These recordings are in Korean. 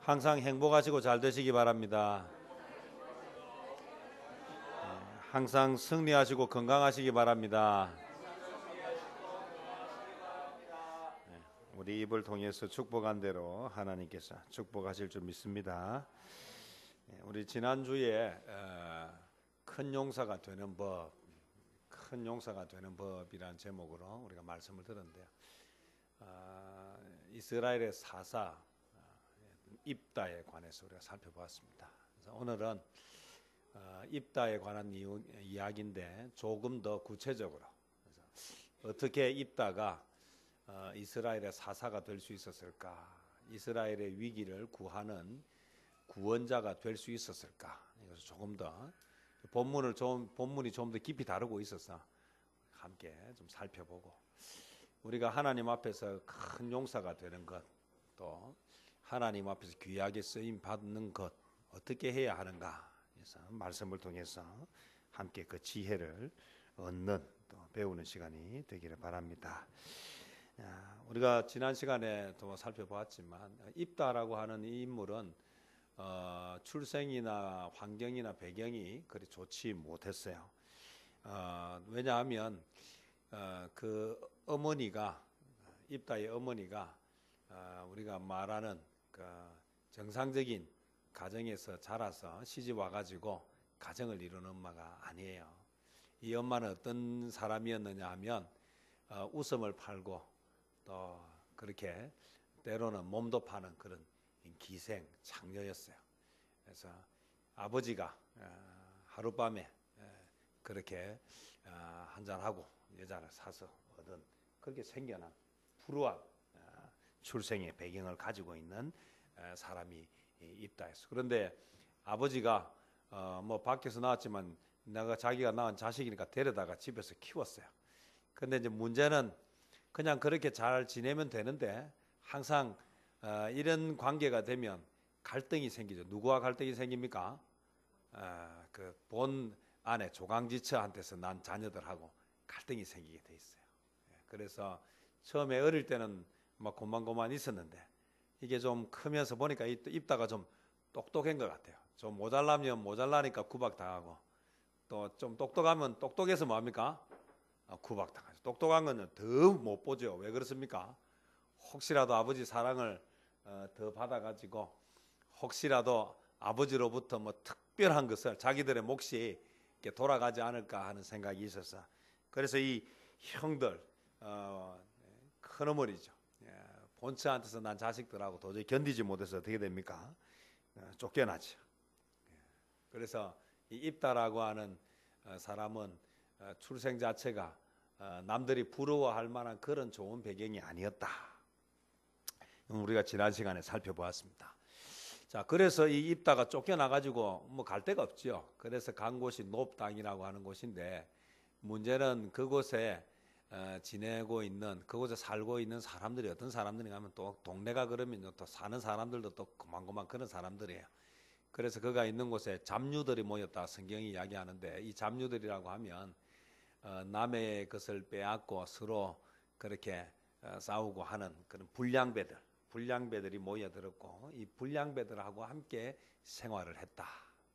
항상 행복하시고 잘 되시기 바랍니다. 항상 승리하시고 건강하시기 바랍니다. 우리 입을 통해서 축복한 대로 하나님께서 축복하실 줄 믿습니다. 우리 지난주에 큰 용사가 되는 법, 큰 용사가 되는 법이라는 제목으로 우리가 말씀을 들었는데요. 이스라엘의 사사 입다에 관해서 우리가 살펴보았습니다. 그래서 오늘은 입다에 관한 이야기인데 조금 더 구체적으로 어떻게 입다가 이스라엘의 사사가 될 수 있었을까? 이스라엘의 위기를 구하는 구원자가 될 수 있었을까? 이것을 조금 더 본문이 좀 더 깊이 다루고 있어서 함께 좀 살펴보고 우리가 하나님 앞에서 큰 용사가 되는 것, 또 하나님 앞에서 귀하게 쓰임 받는 것 어떻게 해야 하는가? 그래서 말씀을 통해서 함께 그 지혜를 얻는 또 배우는 시간이 되기를 바랍니다. 우리가 지난 시간에 또 살펴보았지만 입다라고 하는 이 인물은 출생이나 환경이나 배경이 그리 좋지 못했어요. 왜냐하면 그 어머니가 입다의 어머니가 우리가 말하는 그 정상적인 가정에서 자라서 시집 와가지고 가정을 이루는 엄마가 아니에요. 이 엄마는 어떤 사람이었느냐 하면 웃음을 팔고 또 그렇게 때로는 몸도 파는 그런 기생 창녀였어요. 그래서 아버지가 하룻밤에 그렇게 한잔하고 여자를 사서 얻은 그렇게 생겨난 불우한 출생의 배경을 가지고 있는 사람이 입다했어. 그런데 아버지가 뭐 밖에서 나왔지만 자기가 낳은 자식이니까 데려다가 집에서 키웠어요. 근데 이제 문제는 그냥 그렇게 잘 지내면 되는데 항상 이런 관계가 되면 갈등이 생기죠. 누구와 갈등이 생깁니까? 그 본 아내 조강지처한테서 난 자녀들하고 갈등이 생기게 돼 있어요. 그래서 처음에 어릴 때는 막 고만고만 있었는데 이게 좀 크면서 보니까 입다가 좀 똑똑한 것 같아요. 좀 모자라면 모자라니까 구박당하고 또 좀 똑똑하면 똑똑해서 뭐합니까? 구박당하죠. 똑똑한 거는 더 못 보죠. 왜 그렇습니까? 혹시라도 아버지 사랑을 더 받아가지고 혹시라도 아버지로부터 뭐 특별한 것을 자기들의 몫이 이렇게 돌아가지 않을까 하는 생각이 있어서 그래서 이 형들 큰어머니죠. 본처한테서 난 자식들하고 도저히 견디지 못해서 어떻게 됩니까? 쫓겨나죠. 그래서 이 입다라고 하는 사람은 출생 자체가 남들이 부러워할 만한 그런 좋은 배경이 아니었다. 우리가 지난 시간에 살펴보았습니다. 자, 그래서 이 입다가 쫓겨나가지고 뭐 갈 데가 없죠. 그래서 간 곳이 놉 땅이라고 하는 곳인데 문제는 그곳에 지내고 있는 그곳에 살고 있는 사람들이 어떤 사람들인가 하면 또 동네가 그러면 또 사는 사람들도 또 고만고만 그런 사람들이에요. 그래서 그가 있는 곳에 잡류들이 모였다 성경이 이야기하는데 이 잡류들이라고 하면 남의 것을 빼앗고 서로 그렇게 싸우고 하는 그런 불량배들이 모여들었고 이 불량배들하고 함께 생활을 했다.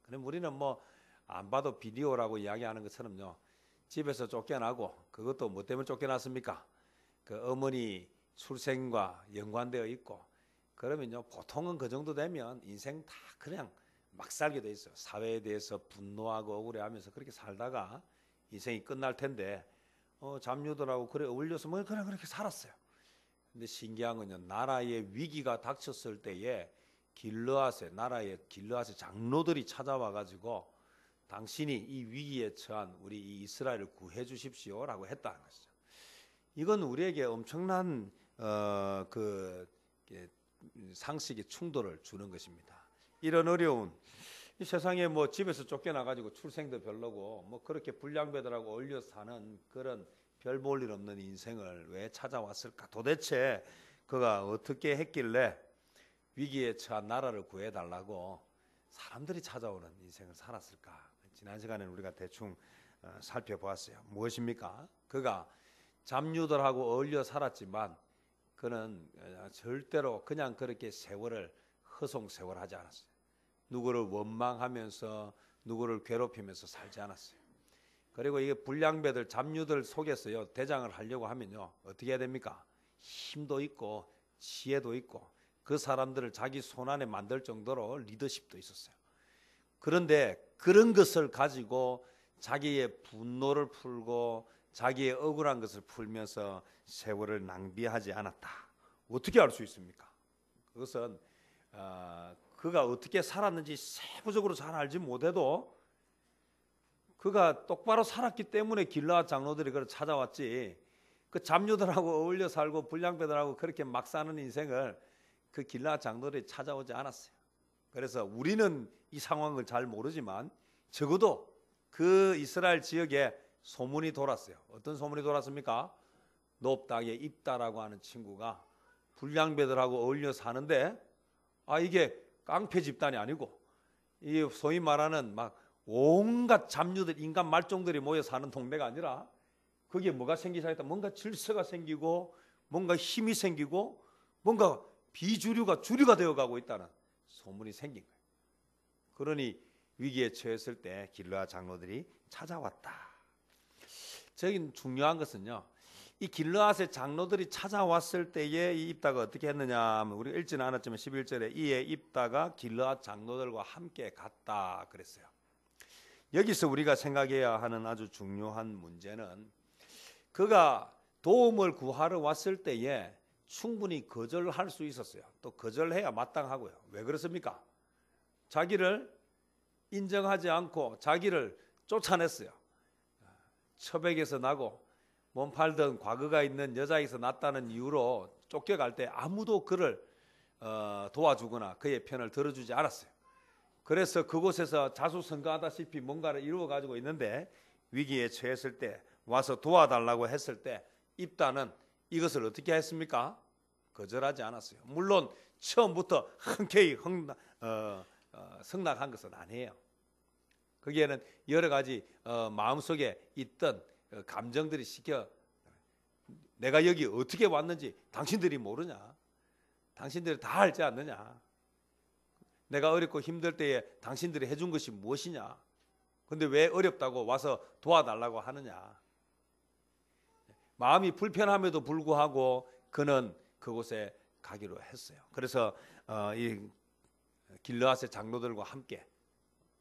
그럼 우리는 뭐 안 봐도 비디오라고 이야기하는 것처럼요. 집에서 쫓겨나고 그것도 뭐 때문에 쫓겨났습니까? 그 어머니 출생과 연관되어 있고 그러면요 보통은 그 정도 되면 인생 다 그냥 막 살게 돼 있어요. 사회에 대해서 분노하고 억울해하면서 그렇게 살다가 인생이 끝날 텐데 잡류들하고 그래 어울려서 뭐 그냥 그렇게 살았어요. 근데 신기한 건요 나라의 위기가 닥쳤을 때에 나라의 길르앗의 장로들이 찾아와 가지고 당신이 이 위기에 처한 우리 이 이스라엘을 구해 주십시오라고 했다는 것이죠. 이건 우리에게 엄청난 그 상식의 충돌을 주는 것입니다. 이런 어려운 이 세상에 뭐 집에서 쫓겨나 가지고 출생도 별로고 뭐 그렇게 불량배들하고 어울려 사는 그런 별 볼 일 없는 인생을 왜 찾아왔을까? 도대체 그가 어떻게 했길래 위기에 처한 나라를 구해달라고 사람들이 찾아오는 인생을 살았을까? 지난 시간에는 우리가 대충 살펴보았어요. 무엇입니까? 그가 잡류들하고 어울려 살았지만 그는 절대로 그냥 그렇게 세월을 허송세월하지 않았어요. 누구를 원망하면서 누구를 괴롭히면서 살지 않았어요. 그리고 이게 불량배들, 잡류들 속에서요, 대장을 하려고 하면요, 어떻게 해야 됩니까? 힘도 있고 지혜도 있고 그 사람들을 자기 손안에 만들 정도로 리더십도 있었어요. 그런데 그런 것을 가지고 자기의 분노를 풀고 자기의 억울한 것을 풀면서 세월을 낭비하지 않았다. 어떻게 알 수 있습니까? 그것은 그가 어떻게 살았는지 세부적으로 잘 알지 못해도 그가 똑바로 살았기 때문에 길르앗 장로들이 그를 찾아왔지, 그 잡류들하고 어울려 살고 불량배들하고 그렇게 막 사는 인생을 그 길르앗 장로들이 찾아오지 않았어요. 그래서 우리는 이 상황을 잘 모르지만 적어도 그 이스라엘 지역에 소문이 돌았어요. 어떤 소문이 돌았습니까? 놉다의 입다라고 하는 친구가 불량배들하고 어울려 사는데, 이게 깡패 집단이 아니고 이 소위 말하는 막 온갖 잡류들, 인간 말종들이 모여 사는 동네가 아니라 거기에 뭐가 생기기 시작했다. 뭔가 질서가 생기고 뭔가 힘이 생기고 뭔가 비주류가 주류가 되어가고 있다는 소문이 생긴 거예요. 그러니 위기에 처했을 때 길르앗 장로들이 찾아왔다. 저기 중요한 것은요, 이 길르앗의 장로들이 찾아왔을 때에 이 입다가 어떻게 했느냐 하면, 우리가 읽지는 않았지만 11절에 이에 입다가 길르앗 장로들과 함께 갔다 그랬어요. 여기서 우리가 생각해야 하는 아주 중요한 문제는, 그가 도움을 구하러 왔을 때에 충분히 거절할 수 있었어요. 또 거절해야 마땅하고요. 왜 그렇습니까? 자기를 인정하지 않고 자기를 쫓아냈어요. 처백에서 나고 몸 팔던 과거가 있는 여자에게서 났다는 이유로 쫓겨갈 때 아무도 그를 도와주거나 그의 편을 들어주지 않았어요. 그래서 그곳에서 자수성가하다시피 뭔가를 이루어 가지고 있는데, 위기에 처했을 때 와서 도와달라고 했을 때 입다는 이것을 어떻게 했습니까? 거절하지 않았어요. 물론 처음부터 흔쾌히 승낙한 것은 아니에요. 거기에는 여러 가지 마음속에 있던 감정들이 시켜, 내가 여기 어떻게 왔는지 당신들이 모르냐? 당신들이 다 알지 않느냐? 내가 어렵고 힘들 때에 당신들이 해준 것이 무엇이냐? 근데 왜 어렵다고 와서 도와달라고 하느냐? 마음이 불편함에도 불구하고 그는 그곳에 가기로 했어요. 그래서 이 길르앗의 장로들과 함께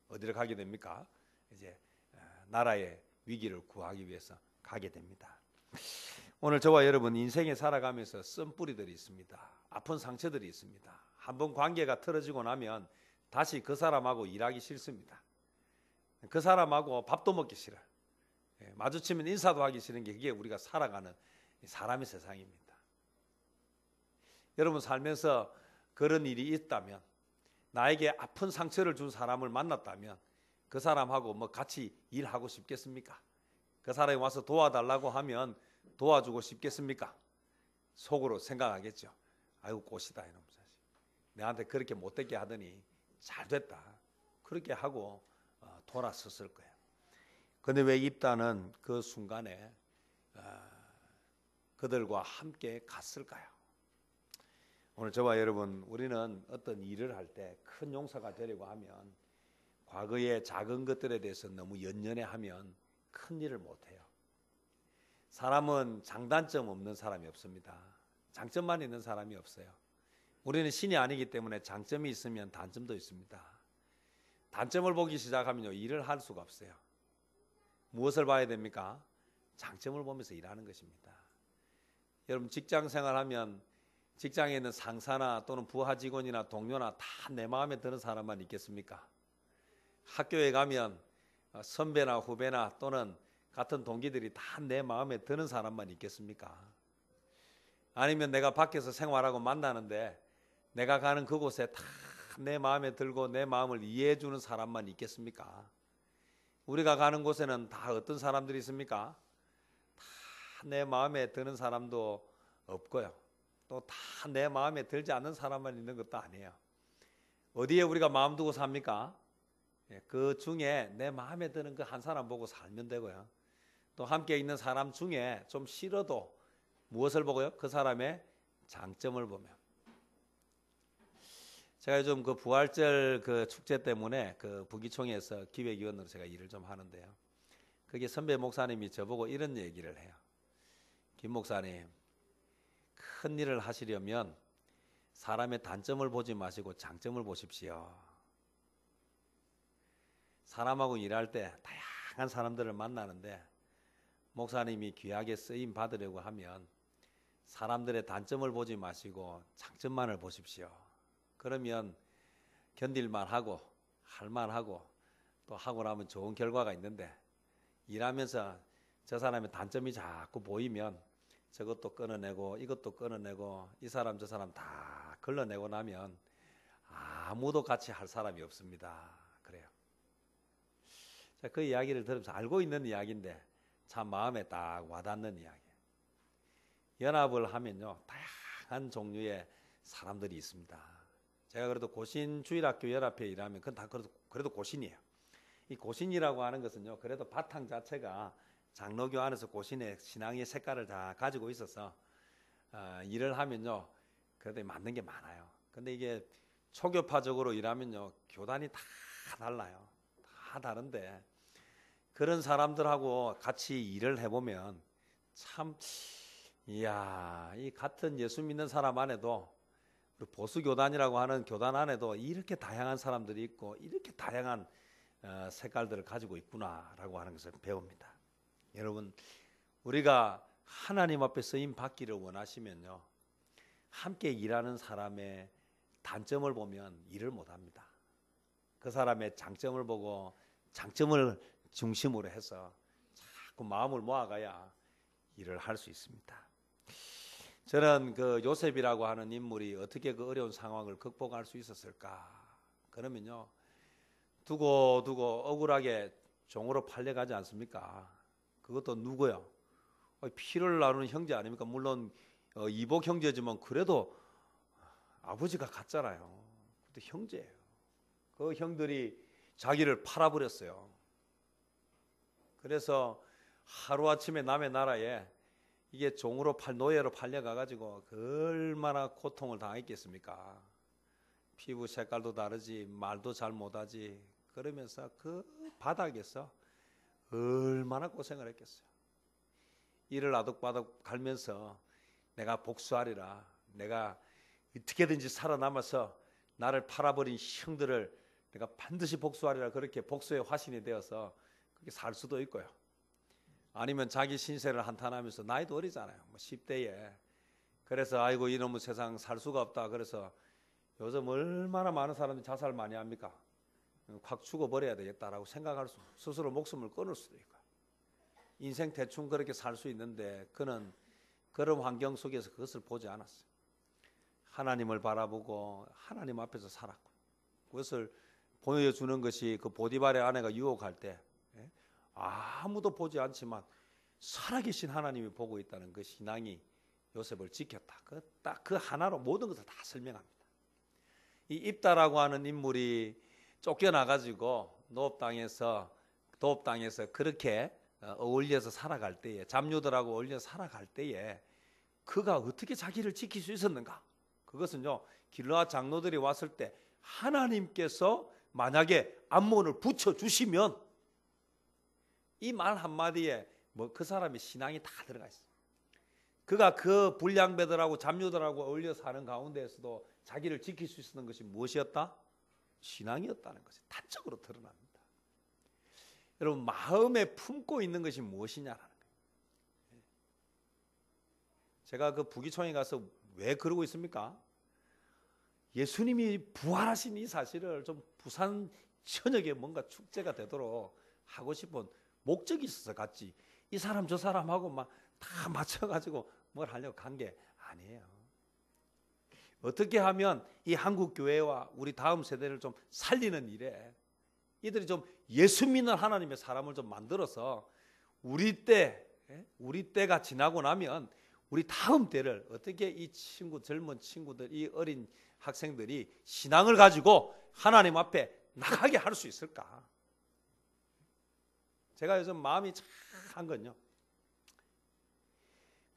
어디를 가게 됩니까? 이제 나라의 위기를 구하기 위해서 가게 됩니다. 오늘 저와 여러분 인생에 살아가면서 쓴뿌리들이 있습니다. 아픈 상처들이 있습니다. 한번 관계가 틀어지고 나면 다시 그 사람하고 일하기 싫습니다. 그 사람하고 밥도 먹기 싫어요. 마주치면 인사도 하기 싫은 게, 그게 우리가 살아가는 사람의 세상입니다. 여러분 살면서 그런 일이 있다면, 나에게 아픈 상처를 준 사람을 만났다면 그 사람하고 뭐 같이 일하고 싶겠습니까? 그 사람이 와서 도와달라고 하면 도와주고 싶겠습니까? 속으로 생각하겠죠. 아이고 꽃이다 이놈 자식, 내한테 그렇게 못되게 하더니 잘됐다, 그렇게 하고 돌아섰을 거예요. 그런데 왜 입다는 그 순간에 그들과 함께 갔을까요? 오늘 저와 여러분, 우리는 어떤 일을 할 때 큰 용사가 되려고 하면 과거의 작은 것들에 대해서 너무 연연해하면 큰 일을 못해요. 사람은 장단점 없는 사람이 없습니다. 장점만 있는 사람이 없어요. 우리는 신이 아니기 때문에 장점이 있으면 단점도 있습니다. 단점을 보기 시작하면요, 일을 할 수가 없어요. 무엇을 봐야 됩니까? 장점을 보면서 일하는 것입니다. 여러분 직장 생활하면 직장에 있는 상사나 또는 부하 직원이나 동료나 다 내 마음에 드는 사람만 있겠습니까? 학교에 가면 선배나 후배나 또는 같은 동기들이 다 내 마음에 드는 사람만 있겠습니까? 아니면 내가 밖에서 생활하고 만나는데 내가 가는 그곳에 다 내 마음에 들고 내 마음을 이해해 주는 사람만 있겠습니까? 우리가 가는 곳에는 다 어떤 사람들이 있습니까? 다 내 마음에 드는 사람도 없고요, 또 다 내 마음에 들지 않는 사람만 있는 것도 아니에요. 어디에 우리가 마음 두고 삽니까? 그 중에 내 마음에 드는 그 한 사람 보고 살면 되고요, 또 함께 있는 사람 중에 좀 싫어도 무엇을 보고요? 그 사람의 장점을 보며. 제가 요즘 그 부활절 그 축제 때문에 그 부기총회에서 기획위원으로 제가 일을 좀 하는데요. 그게 선배 목사님이 저보고 이런 얘기를 해요. 김 목사님, 큰 일을 하시려면 사람의 단점을 보지 마시고 장점을 보십시오. 사람하고 일할 때 다양한 사람들을 만나는데 목사님이 귀하게 쓰임 받으려고 하면 사람들의 단점을 보지 마시고 장점만을 보십시오. 그러면 견딜만 하고 할만 하고 또 하고 나면 좋은 결과가 있는데 일하면서 저 사람의 단점이 자꾸 보이면 저것도 끊어내고 이것도 끊어내고 이 사람 저 사람 다 걸러내고 나면 아무도 같이 할 사람이 없습니다. 그래요. 자, 그 이야기를 들으면서 알고 있는 이야기인데 참 마음에 딱 와닿는 이야기예요. 연합을 하면요 다양한 종류의 사람들이 있습니다. 제가 그래도 고신주일학교 연합회 일하면 그건 다 그래도 고신이에요. 이 고신이라고 하는 것은요 그래도 바탕 자체가 장로교 안에서 고신의 신앙의 색깔을 다 가지고 있어서 일을 하면요 그래도 맞는 게 많아요. 근데 이게 초교파적으로 일하면요 교단이 다 달라요. 다 다른데 그런 사람들하고 같이 일을 해보면 참 이야 이 같은 예수 믿는 사람 안에도 보수교단이라고 하는 교단 안에도 이렇게 다양한 사람들이 있고 이렇게 다양한 색깔들을 가지고 있구나라고 하는 것을 배웁니다. 여러분 우리가 하나님 앞에 쓰임 받기를 원하시면요 함께 일하는 사람의 단점을 보면 일을 못합니다. 그 사람의 장점을 보고 장점을 중심으로 해서 자꾸 마음을 모아가야 일을 할 수 있습니다. 저는 그 요셉이라고 하는 인물이 어떻게 그 어려운 상황을 극복할 수 있었을까? 그러면요 두고 억울하게 종으로 팔려가지 않습니까? 그것도 누구요? 피를 나누는 형제 아닙니까? 물론 이복 형제지만 그래도 아버지가 같잖아요. 근데 형제예요. 그 형들이 자기를 팔아버렸어요. 그래서 하루아침에 남의 나라에 이게 종으로 노예로 팔려가가지고 얼마나 고통을 당했겠습니까? 피부 색깔도 다르지 말도 잘 못하지 그러면서 그 바닥에서 얼마나 고생을 했겠어요. 이를 아득바득 갈면서 내가 복수하리라 내가 어떻게든지 살아남아서 나를 팔아버린 형들을 내가 반드시 복수하리라 그렇게 복수의 화신이 되어서 그렇게 살 수도 있고요. 아니면 자기 신세를 한탄하면서 나이도 어리잖아요. 10대에 그래서 아이고 이놈의 세상 살 수가 없다. 그래서 요즘 얼마나 많은 사람들이 자살 많이 합니까? 확 죽어버려야 되겠다라고 생각할 수 스스로 목숨을 끊을 수도 있고 인생 대충 그렇게 살 수 있는데 그는 그런 환경 속에서 그것을 보지 않았어요. 하나님을 바라보고 하나님 앞에서 살았고 그것을 보여주는 것이 그 보디발의 아내가 유혹할 때 아무도 보지 않지만 살아계신 하나님이 보고 있다는 그 신앙이 요셉을 지켰다. 딱 그 하나로 모든 것을 다 설명합니다. 이 입다라고 하는 인물이 쫓겨나가지고 도읍 땅에서 그렇게 어울려서 살아갈 때에 잡류들하고 어울려서 살아갈 때에 그가 어떻게 자기를 지킬 수 있었는가? 그것은요 길르앗 장로들이 왔을 때 하나님께서 만약에 암몬을 붙여주시면 이 말 한마디에 그 사람의 신앙이 다 들어가 있어요. 그가 그 불량배들하고 잡류들하고 어울려 사는 가운데에서도 자기를 지킬 수 있었던 것이 무엇이었다? 신앙이었다는 것이 단적으로 드러납니다. 여러분 마음에 품고 있는 것이 무엇이냐라는 거예요. 제가 그 부기총회 가서 왜 그러고 있습니까? 예수님이 부활하신 이 사실을 좀 부산 전역에 뭔가 축제가 되도록 하고 싶은 목적이 있어서 갔지 이 사람 저 사람하고 막 다 맞춰가지고 뭘 하려고 간 게 아니에요. 어떻게 하면 이 한국 교회와 우리 다음 세대를 좀 살리는 일에 이들이 좀 예수 믿는 하나님의 사람을 좀 만들어서 우리 때가 지나고 나면 우리 다음 때를 어떻게 이 젊은 친구들, 이 어린 학생들이 신앙을 가지고 하나님 앞에 나가게 할 수 있을까? 제가 요즘 마음이 참 건요.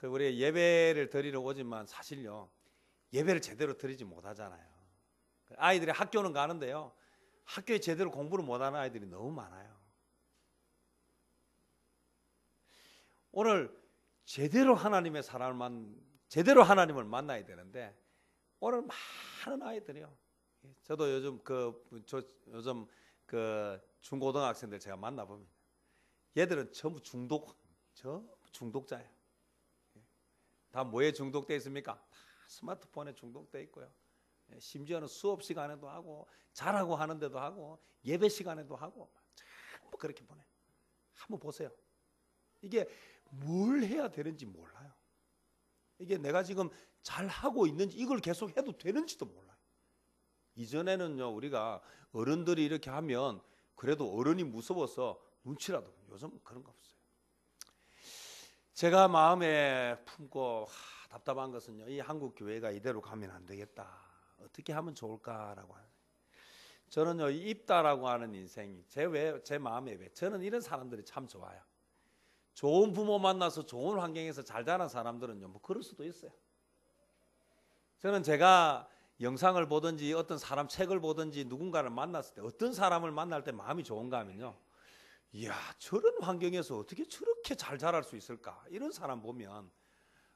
우리 예배를 드리러 오지만 사실요 예배를 제대로 드리지 못하잖아요. 아이들이 학교는 가는데요, 학교에 제대로 공부를 못하는 아이들이 너무 많아요. 오늘 제대로 하나님의 제대로 하나님을 만나야 되는데, 오늘 많은 아이들이요. 저도 요즘 요즘 중고등학생들 제가 만나보면 얘들은 전부 중독자예요. 다 뭐에 중독돼 있습니까? 다 스마트폰에 중독돼 있고요. 심지어는 수업 시간에도 하고, 잘하고 하는데도 하고, 예배 시간에도 하고, 전부 그렇게 보내. 한번 보세요. 이게 뭘 해야 되는지 몰라요. 이게 내가 지금 잘 하고 있는지, 이걸 계속 해도 되는지도 몰라요. 이전에는요, 우리가 어른들이 이렇게 하면 그래도 어른이 무서워서 눈치라도, 요즘 그런 거 없어요. 제가 마음에 품고 답답한 것은요, 이 한국 교회가 이대로 가면 안 되겠다, 어떻게 하면 좋을까라고 하는. 저는요, 이 입다라고 하는 인생이 제 마음에 저는 이런 사람들이 참 좋아요. 좋은 부모 만나서 좋은 환경에서 잘 자란 사람들은요, 뭐 그럴 수도 있어요. 저는 제가 영상을 보든지 어떤 사람 책을 보든지 누군가를 만났을 때, 어떤 사람을 만날 때 마음이 좋은가 하면요, 이야, 저런 환경에서 어떻게 저렇게 잘 자랄 수 있을까, 이런 사람 보면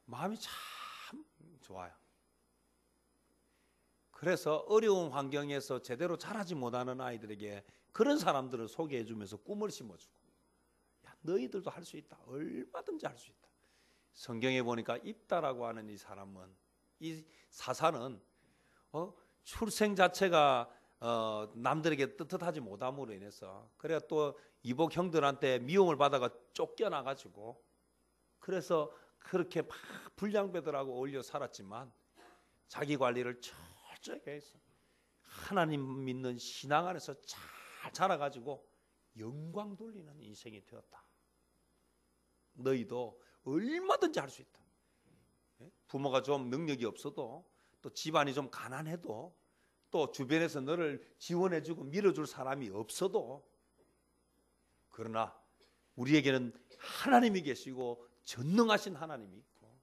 마음이 참 좋아요. 그래서 어려운 환경에서 제대로 자라지 못하는 아이들에게 그런 사람들을 소개해 주면서 꿈을 심어주고, 야, 너희들도 할 수 있다, 얼마든지 할 수 있다. 성경에 보니까 입다라고 하는 이 사람은, 이 사사는 출생 자체가 남들에게 떳떳하지 못함으로 인해서, 그래야 또 이복 형들한테 미움을 받아가 쫓겨나가지고, 그래서 그렇게 막 불량배들하고 어울려 살았지만 자기 관리를 철저하게 해서 하나님 믿는 신앙 안에서 잘 자라가지고 영광 돌리는 인생이 되었다. 너희도 얼마든지 할 수 있다. 부모가 좀 능력이 없어도, 또 집안이 좀 가난해도, 또 주변에서 너를 지원해주고 밀어줄 사람이 없어도, 그러나 우리에게는 하나님이 계시고 전능하신 하나님이 있고,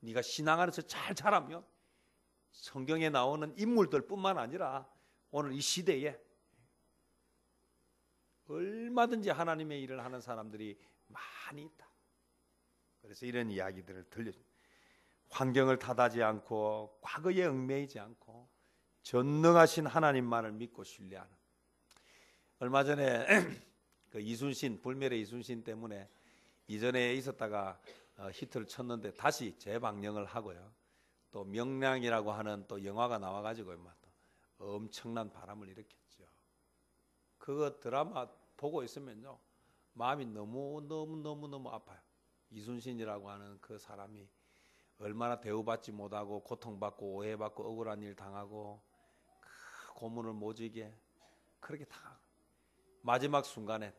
네가 신앙 안에서 잘 자라면 성경에 나오는 인물들 뿐만 아니라 오늘 이 시대에 얼마든지 하나님의 일을 하는 사람들이 많이 있다. 그래서 이런 이야기들을 들려줍니다. 환경을 탓하지 않고, 과거에 얽매이지 않고, 전능하신 하나님만을 믿고 신뢰하는. 얼마 전에 그 이순신, 불멸의 이순신 때문에 이전에 있었다가 히트를 쳤는데 다시 재방영을 하고요. 또 명량이라고 하는 또 영화가 나와가지고 엄청난 바람을 일으켰죠. 그거 드라마 보고 있으면요, 마음이 너무 아파요. 이순신이라고 하는 그 사람이 얼마나 대우받지 못하고 고통받고 오해받고 억울한 일 당하고 그 고문을 모지게 그렇게 당하고, 마지막 순간에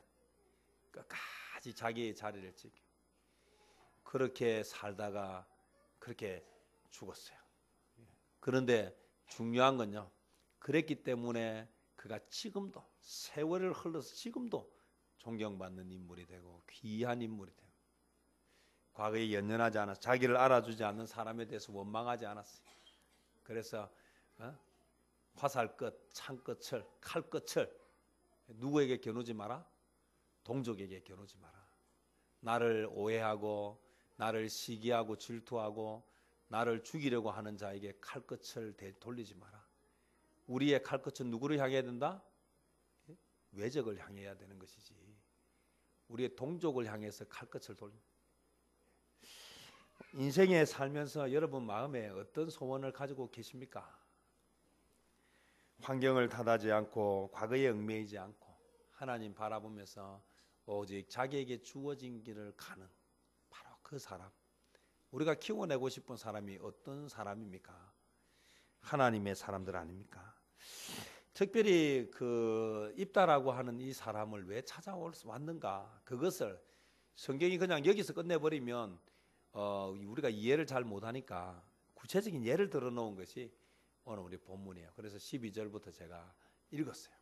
끝까지 자기의 자리를 지키고 그렇게 살다가 그렇게 죽었어요. 그런데 중요한 건요, 그랬기 때문에 그가 지금도 세월을 흘러서 지금도 존경받는 인물이 되고 귀한 인물이 되고, 과거에 연연하지 않았어요. 자기를 알아주지 않는 사람에 대해서 원망하지 않았어요. 그래서 화살 끝, 창 끝을, 칼 끝을 누구에게 겨누지 마라? 동족에게 겨누지 마라. 나를 오해하고 나를 시기하고 질투하고 나를 죽이려고 하는 자에게 칼 끝을 돌리지 마라. 우리의 칼 끝은 누구를 향해야 된다? 외적을 향해야 되는 것이지, 우리의 동족을 향해서 칼 끝을 돌린다. 인생에 살면서 여러분 마음에 어떤 소원을 가지고 계십니까? 환경을 탓하지 않고, 과거에 얽매이지 않고, 하나님 바라보면서 오직 자기에게 주어진 길을 가는 바로 그 사람. 우리가 키워내고 싶은 사람이 어떤 사람입니까? 하나님의 사람들 아닙니까? 특별히 그 입다라고 하는 이 사람을 왜 찾아왔는가? 그것을 성경이 그냥 여기서 끝내버리면 우리가 이해를 잘 못하니까 구체적인 예를 들어 놓은 것이 오늘 우리 본문이에요. 그래서 12절부터 제가 읽었어요.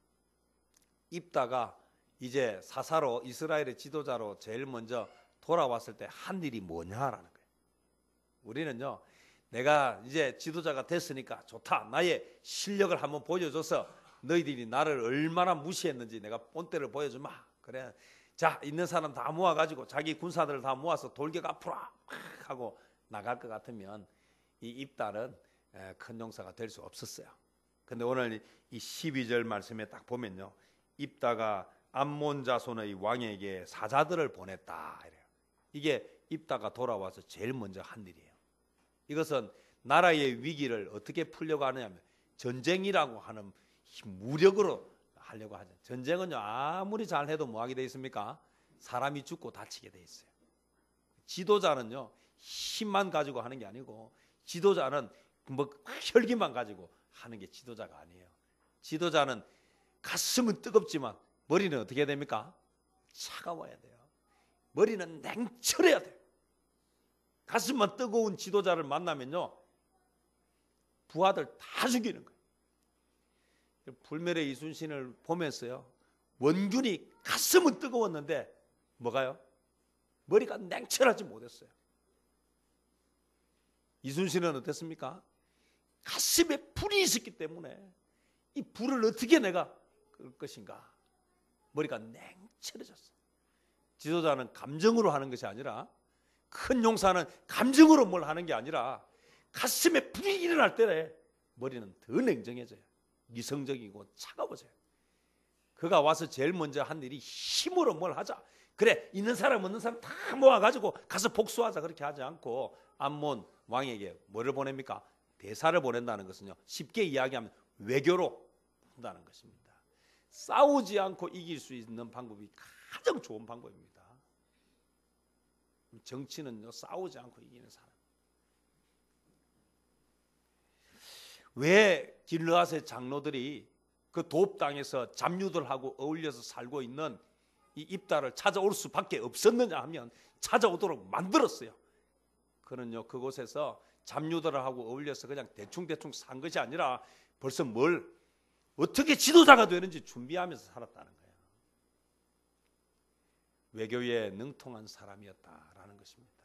입다가 이제 사사로, 이스라엘의 지도자로 제일 먼저 돌아왔을 때 한 일이 뭐냐라는 거예요. 우리는요, 내가 이제 지도자가 됐으니까 좋다. 나의 실력을 한번 보여줘서 너희들이 나를 얼마나 무시했는지 내가 본때를 보여주마. 그래. 자, 있는 사람 다 모아가지고 자기 군사들을 다 모아서 돌격 앞으로 하고 나갈 것 같으면 이 입달은 큰 용사가 될 수 없었어요. 근데 오늘 이 12절 말씀에 딱 보면요, 입다가 암몬 자손의 왕에게 사자들을 보냈다 이래요. 이게 입다가 돌아와서 제일 먼저 한 일이에요. 이것은 나라의 위기를 어떻게 풀려고 하느냐면 전쟁이라고 하는 무력으로 하려고 하죠. 전쟁은요, 아무리 잘해도 뭐하게 돼 있습니까? 사람이 죽고 다치게 돼 있어요. 지도자는요, 힘만 가지고 하는 게 아니고, 지도자는 뭐 혈기만 가지고 하는 게 지도자가 아니에요. 지도자는 가슴은 뜨겁지만 머리는 어떻게 됩니까? 차가워야 돼요. 머리는 냉철해야 돼요. 가슴만 뜨거운 지도자를 만나면요, 부하들 다 죽이는 거예요. 불멸의 이순신을 보면서요, 원균이 가슴은 뜨거웠는데 뭐가요? 머리가 냉철하지 못했어요. 이순신은 어땠습니까? 가슴에 불이 있었기 때문에 이 불을 어떻게 내가 끌 것인가? 머리가 냉철해졌어요. 지도자는 감정으로 하는 것이 아니라, 큰 용사는 감정으로 뭘 하는 게 아니라 가슴에 불이 일어날 때 머리는 더 냉정해져요. 이성적이고 차가워져요. 그가 와서 제일 먼저 한 일이 힘으로 뭘 하자. 그래, 있는 사람 없는 사람 다 모아가지고 가서 복수하자, 그렇게 하지 않고 암몬 왕에게 뭐를 보냅니까? 대사를 보낸다는 것은요, 쉽게 이야기하면 외교로 한다는 것입니다. 싸우지 않고 이길 수 있는 방법이 가장 좋은 방법입니다. 정치는요, 싸우지 않고 이기는 사람. 왜 길르앗의 장로들이 그 도읍 땅에서 잡류들하고 어울려서 살고 있는 이 입다를 찾아올 수밖에 없었느냐 하면, 찾아오도록 만들었어요. 그는요, 그곳에서 잡류들하고 어울려서 그냥 대충 산 것이 아니라 벌써 뭘 어떻게 지도자가 되는지 준비하면서 살았다는 거예요. 외교에 능통한 사람이었다라는 것입니다.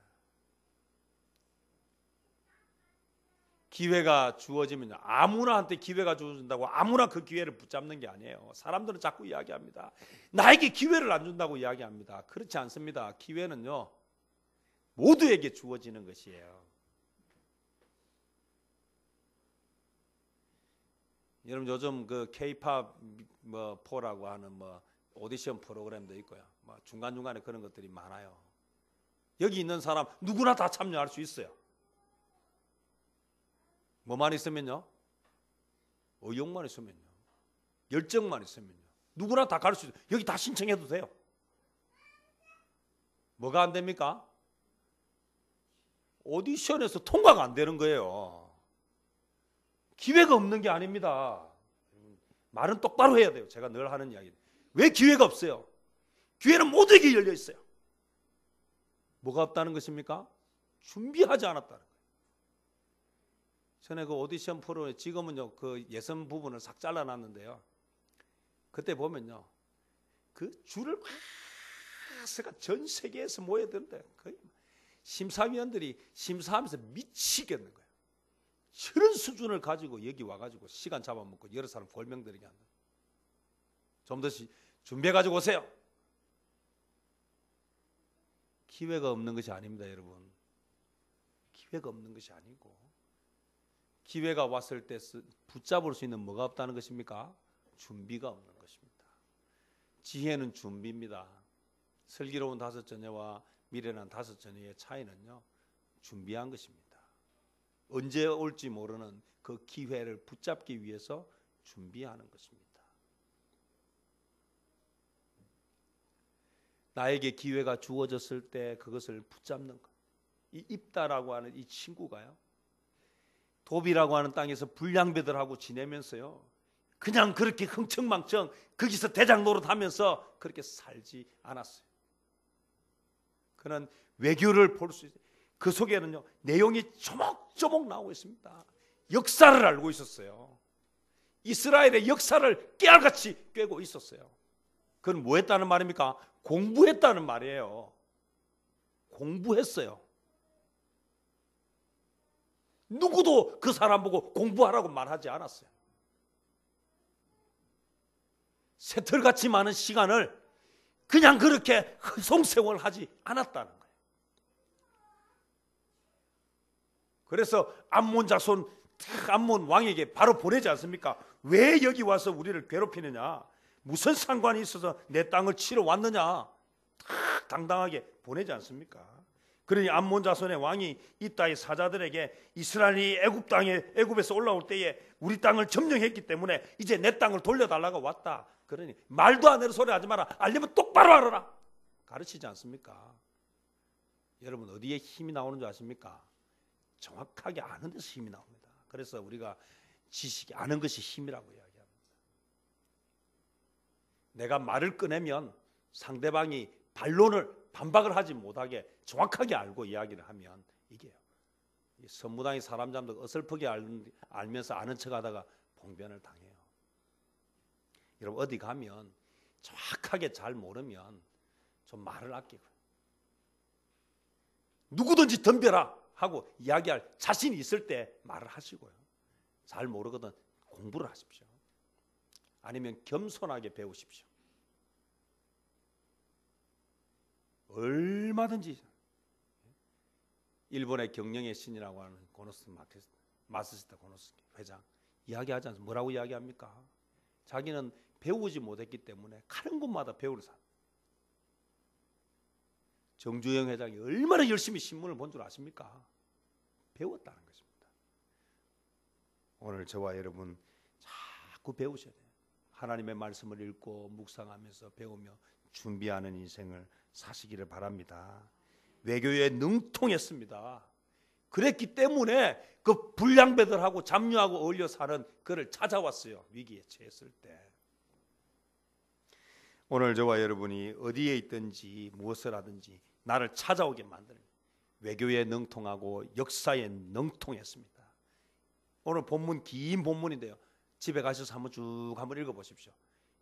기회가 주어지면 아무나한테 기회가 주어진다고 아무나 그 기회를 붙잡는 게 아니에요. 사람들은 자꾸 이야기합니다. 나에게 기회를 안 준다고 이야기합니다. 그렇지 않습니다. 기회는요, 모두에게 주어지는 것이에요. 여러분, 요즘 그 K-팝 뭐 포라고 하는 뭐 오디션 프로그램도 있고요. 뭐 중간중간에 그런 것들이 많아요. 여기 있는 사람 누구나 다 참여할 수 있어요. 뭐만 있으면요? 의욕만 있으면요. 열정만 있으면요. 누구나 다 갈 수 있어요. 여기 다 신청해도 돼요. 뭐가 안 됩니까? 오디션에서 통과가 안 되는 거예요. 기회가 없는 게 아닙니다. 말은 똑바로 해야 돼요. 제가 늘 하는 이야기. 왜 기회가 없어요? 기회는 모두에게 열려 있어요. 뭐가 없다는 것입니까? 준비하지 않았다는 거예요. 전에 그 오디션 프로에 지금은요, 그 예선 부분을 싹 잘라놨는데요. 그때 보면요, 그 줄을 막 전 세계에서 모여드는데 거의 심사위원들이 심사하면서 미치겠는 거예요. 저런 수준을 가지고 여기 와가지고 시간 잡아먹고 여러 사람 골명들에게 한다. 좀 더 준비해가지고 오세요. 기회가 없는 것이 아닙니다, 여러분. 기회가 없는 것이 아니고, 기회가 왔을 때 붙잡을 수 있는 뭐가 없다는 것입니까? 준비가 없는 것입니다. 지혜는 준비입니다. 슬기로운 다섯 처녀와 미련한 다섯 처녀의 차이는요, 준비한 것입니다. 언제 올지 모르는 그 기회를 붙잡기 위해서 준비하는 것입니다. 나에게 기회가 주어졌을 때 그것을 붙잡는 것. 이 입다라고 하는 이 친구가요, 도비라고 하는 땅에서 불량배들하고 지내면서요, 그냥 그렇게 흥청망청 거기서 대장 노릇하면서 그렇게 살지 않았어요. 그는 외교를 볼 수 있어요. 그 속에는요, 내용이 조목조목 나오고 있습니다. 역사를 알고 있었어요. 이스라엘의 역사를 깨알같이 꿰고 있었어요. 그건 뭐 했다는 말입니까? 공부했다는 말이에요. 공부했어요. 누구도 그 사람 보고 공부하라고 말하지 않았어요. 새털같이 많은 시간을 그냥 그렇게 흥성생활하지 않았다는 거예요. 그래서 암몬 자손, 암몬 왕에게 바로 보내지 않습니까? 왜 여기 와서 우리를 괴롭히느냐? 무슨 상관이 있어서 내 땅을 치러 왔느냐? 당당하게 보내지 않습니까? 그러니 암몬 자손의 왕이 입다의 사자들에게 이스라엘이 애굽에서 올라올 때에 우리 땅을 점령했기 때문에 이제 내 땅을 돌려달라고 왔다. 그러니 말도 안 되는 소리 하지 마라. 알려면 똑바로 알아라. 가르치지 않습니까? 여러분 어디에 힘이 나오는 줄 아십니까? 정확하게 아는 데서 힘이 나옵니다. 그래서 우리가 지식이 아는 것이 힘이라고 이야기합니다. 내가 말을 꺼내면 상대방이 반박을 하지 못하게 정확하게 알고 이야기를 하면 이게요. 선무당이 사람 잡는 어설프게 알면서 아는 척하다가 봉변을 당해요. 여러분 어디 가면 정확하게 잘 모르면 좀 말을 아끼고 누구든지 덤벼라 하고 이야기할 자신이 있을 때 말을 하시고요. 잘 모르거든 공부를 하십시오. 아니면 겸손하게 배우십시오. 얼마든지 일본의 경영의 신이라고 하는 마스시타 고노스키 회장 이야기하지 않습니까? 뭐라고 이야기합니까? 자기는 배우지 못했기 때문에 가는 곳마다 배우는 사람. 정주영 회장이 얼마나 열심히 신문을 본 줄 아십니까? 배웠다는 것입니다. 오늘 저와 여러분 자꾸 배우셔야 돼요. 하나님의 말씀을 읽고 묵상하면서 배우며 준비하는 인생을 사시기를 바랍니다. 외교에 능통했습니다. 그랬기 때문에 그 불량배들하고 잡류하고 어울려 사는 그를 찾아왔어요. 위기에 처했을 때. 오늘 저와 여러분이 어디에 있든지 무엇을 하든지 나를 찾아오게 만드는 외교에 능통하고 역사에 능통했습니다. 오늘 본문 긴 본문인데요. 집에 가셔서 한번 읽어보십시오.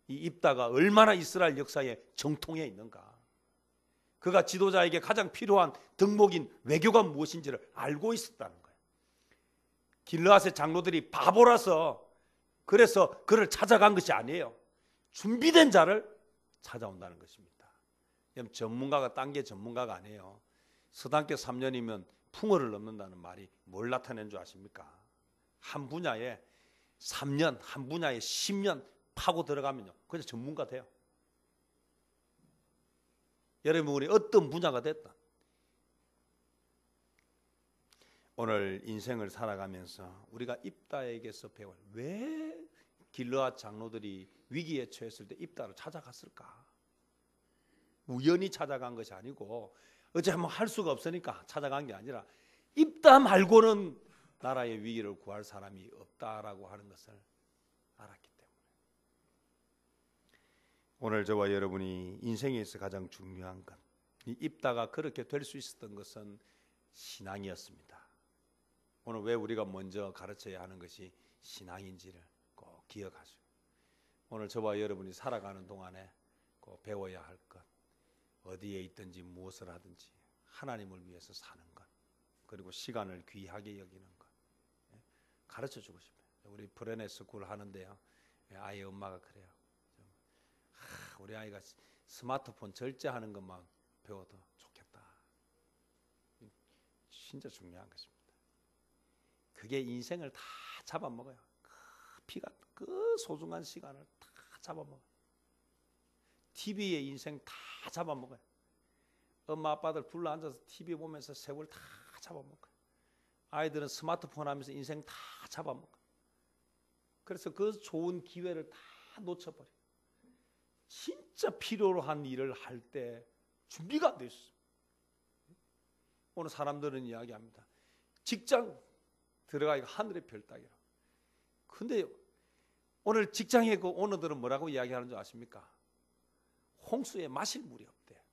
이 입다가 얼마나 이스라엘 역사에 정통해 있는가. 그가 지도자에게 가장 필요한 덕목인 외교가 무엇인지를 알고 있었다는 거예요. 길르앗의 장로들이 바보라서 그래서 그를 찾아간 것이 아니에요. 준비된 자를 찾아온다는 것입니다. 전문가가 딴 게 전문가가 아니에요. 서당계 3년이면 풍어를 넘는다는 말이 뭘 나타내는 줄 아십니까? 한 분야에 3년, 한 분야에 10년 파고 들어가면요. 그냥 전문가 돼요. 여러분이 어떤 분야가 됐든 오늘 인생을 살아가면서 우리가 입다에게서 배울 왜 길르앗 장로들이 위기에 처했을 때 입다를 찾아갔을까? 우연히 찾아간 것이 아니고 어째 한번 할 수가 없으니까 찾아간 게 아니라 입다 말고는 나라의 위기를 구할 사람이 없다라고 하는 것을 알았기 때문에 오늘 저와 여러분이 인생에서 가장 중요한 것, 이 입다가 그렇게 될 수 있었던 것은 신앙이었습니다. 오늘 왜 우리가 먼저 가르쳐야 하는 것이 신앙인지를 꼭 기억하시고 오늘 저와 여러분이 살아가는 동안에 꼭 배워야 할 것, 어디에 있든지 무엇을 하든지 하나님을 위해서 사는 것, 그리고 시간을 귀하게 여기는 것 가르쳐주고 싶어요. 우리 브레네 스쿨 하는데요. 아이 엄마가 그래요. 우리 아이가 스마트폰 절제하는 것만 배워도 좋겠다. 진짜 중요한 것입니다. 그게 인생을 다 잡아먹어요. 그 소중한 시간을 다 잡아먹어요. TV의 인생 다 잡아먹어요. 엄마 아빠들 불러앉아서 TV 보면서 세월 다 잡아먹어요. 아이들은 스마트폰 하면서 인생 다 잡아먹어요. 그래서 그 좋은 기회를 다 놓쳐버려요. 진짜 필요로 한 일을 할 때 준비가 안 돼 있어요. 오늘 사람들은 이야기합니다. 직장 들어가기가 하늘의 별 따기라. 근데 오늘 직장에 그 오너들은 뭐라고 이야기하는 줄 아십니까? 홍수에 마실 물이 없대.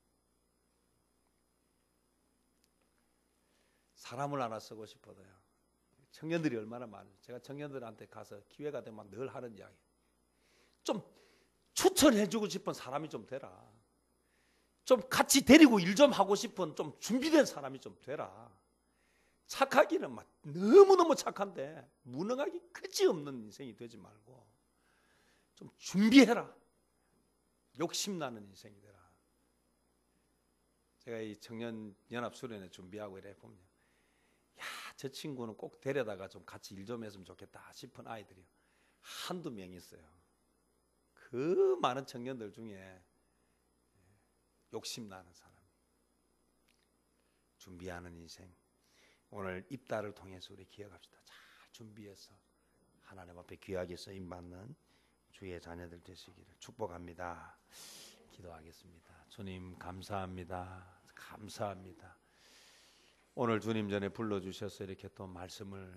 사람을 하나 쓰고 싶어도요. 청년들이 얼마나 많아요. 제가 청년들한테 가서 기회가 되면 늘 하는 이야기. 좀 추천해주고 싶은 사람이 좀 되라. 좀 같이 데리고 일 좀 하고 싶은 좀 준비된 사람이 좀 되라. 착하기는 막 너무너무 착한데 무능하기 그지없는 인생이 되지 말고 좀 준비해라. 욕심나는 인생이 되라. 제가 이 청년 연합 수련회 준비하고 이래 보면, 야, 저 친구는 꼭 데려다가 좀 같이 일 좀 했으면 좋겠다 싶은 아이들이 한두 명 있어요. 그 많은 청년들 중에 욕심나는 사람, 준비하는 인생. 오늘 입다를 통해서 우리 기억합시다. 잘 준비해서 하나님 앞에 귀하게 쓰임받는 주의 자녀들 되시기를 축복합니다. 기도하겠습니다. 주님 감사합니다. 감사합니다. 오늘 주님 전에 불러주셔서 이렇게 또 말씀을